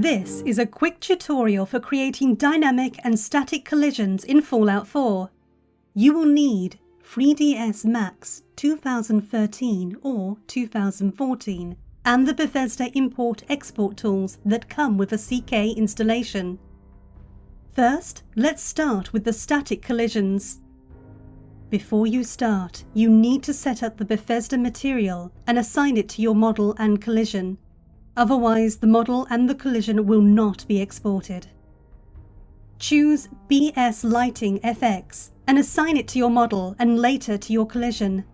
This is a quick tutorial for creating dynamic and static collisions in Fallout 4. You will need 3ds Max 2013 or 2014 and the Bethesda import-export tools that come with a CK installation. First, let's start with the static collisions. Before you start, you need to set up the Bethesda material and assign it to your model and collision. Otherwise, the model and the collision will not be exported. Choose BS Lighting FX and assign it to your model and later to your collision.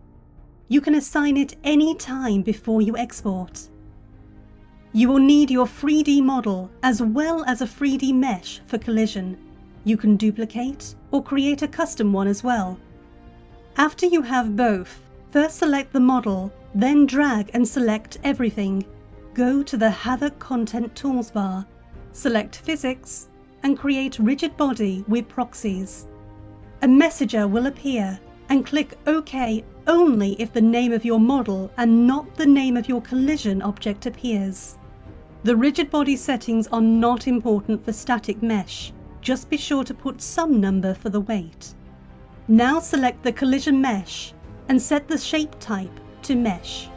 You can assign it any time before you export. You will need your 3D model as well as a 3D mesh for collision. You can duplicate or create a custom one as well. After you have both, first select the model, then drag and select everything. Go to the Havoc Content Tools bar, select Physics, and create Rigid Body with Proxies. A messenger will appear, and click OK only if the name of your model and not the name of your collision object appears. The rigid body settings are not important for static mesh, just be sure to put some number for the weight. Now select the collision mesh and set the shape type to mesh.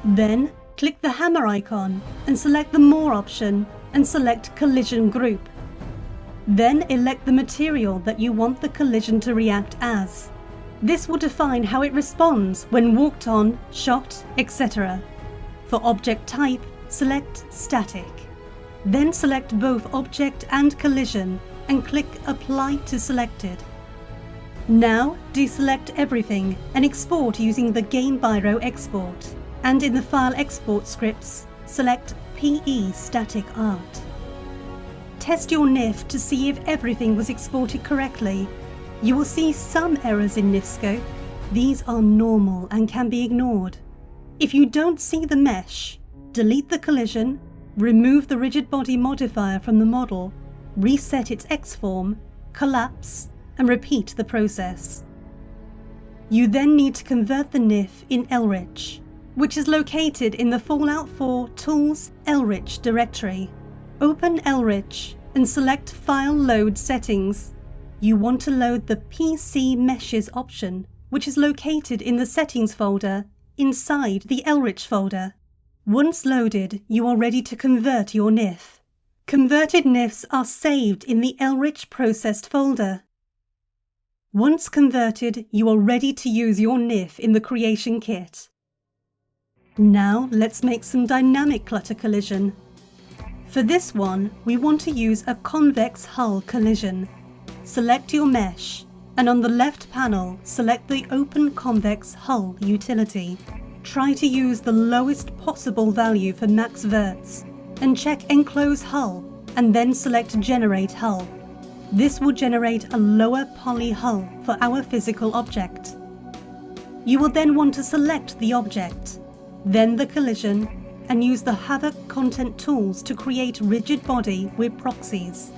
Then click the hammer icon and select the More option and select Collision Group. Then elect the material that you want the collision to react as. This will define how it responds when walked on, shot, etc. For object type, select Static. Then select both object and collision and click Apply to Selected. Now deselect everything and export using the Game Biro export. And in the file export scripts, select PE Static Art. Test your NIF to see if everything was exported correctly. You will see some errors in NIF scope. These are normal and can be ignored. If you don't see the mesh, delete the collision, remove the rigid body modifier from the model, reset its X-form, collapse, and repeat the process. You then need to convert the NIF in Elrich, which is located in the Fallout 4 Tools Elrich directory. Open Elrich and select File Load Settings. You want to load the PC Meshes option, which is located in the Settings folder inside the Elrich folder. Once loaded, you are ready to convert your NIF. Converted NIFs are saved in the Elrich Processed folder. Once converted, you are ready to use your NIF in the creation kit. Now let's make some dynamic clutter collision. For this one, we want to use a convex hull collision. Select your mesh, and on the left panel, select the Open Convex Hull utility. Try to use the lowest possible value for max verts, and check Enclose Hull, and then select Generate Hull. This will generate a lower poly hull for our physical object. You will then want to select the object, then the collision, and use the Havoc Content Tools to create rigid body with proxies.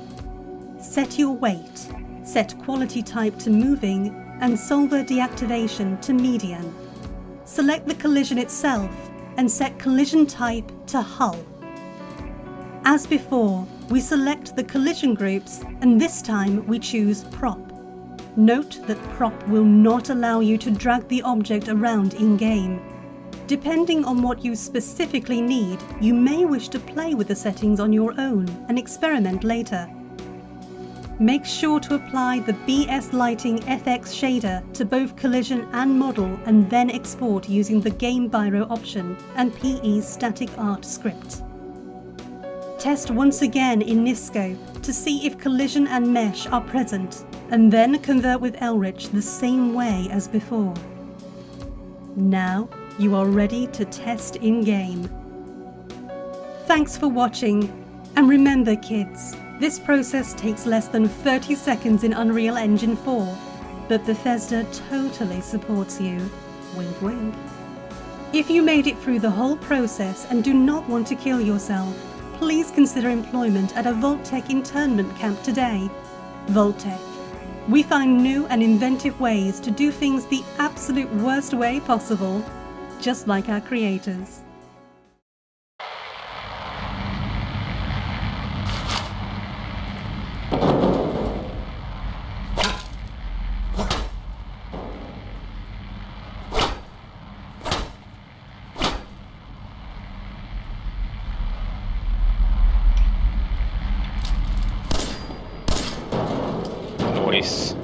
Set your weight, set quality type to moving, and solver deactivation to median. Select the collision itself and set collision type to hull. As before, we select the collision groups and this time we choose prop. Note that prop will not allow you to drag the object around in-game. Depending on what you specifically need, you may wish to play with the settings on your own and experiment later. Make sure to apply the BS Lighting FX shader to both collision and model and then export using the Game Biro option and PE Static Art script. Test once again in NIF scope to see if collision and mesh are present, and then convert with Elrich the same way as before. Now you are ready to test in-game. Thanks for watching, and remember kids, this process takes less than 30 seconds in Unreal Engine 4, but Bethesda totally supports you. Wink wink. If you made it through the whole process and do not want to kill yourself, please consider employment at a Vault-Tec internment camp today. Vault-Tec. We find new and inventive ways to do things the absolute worst way possible, just like our creators. choice.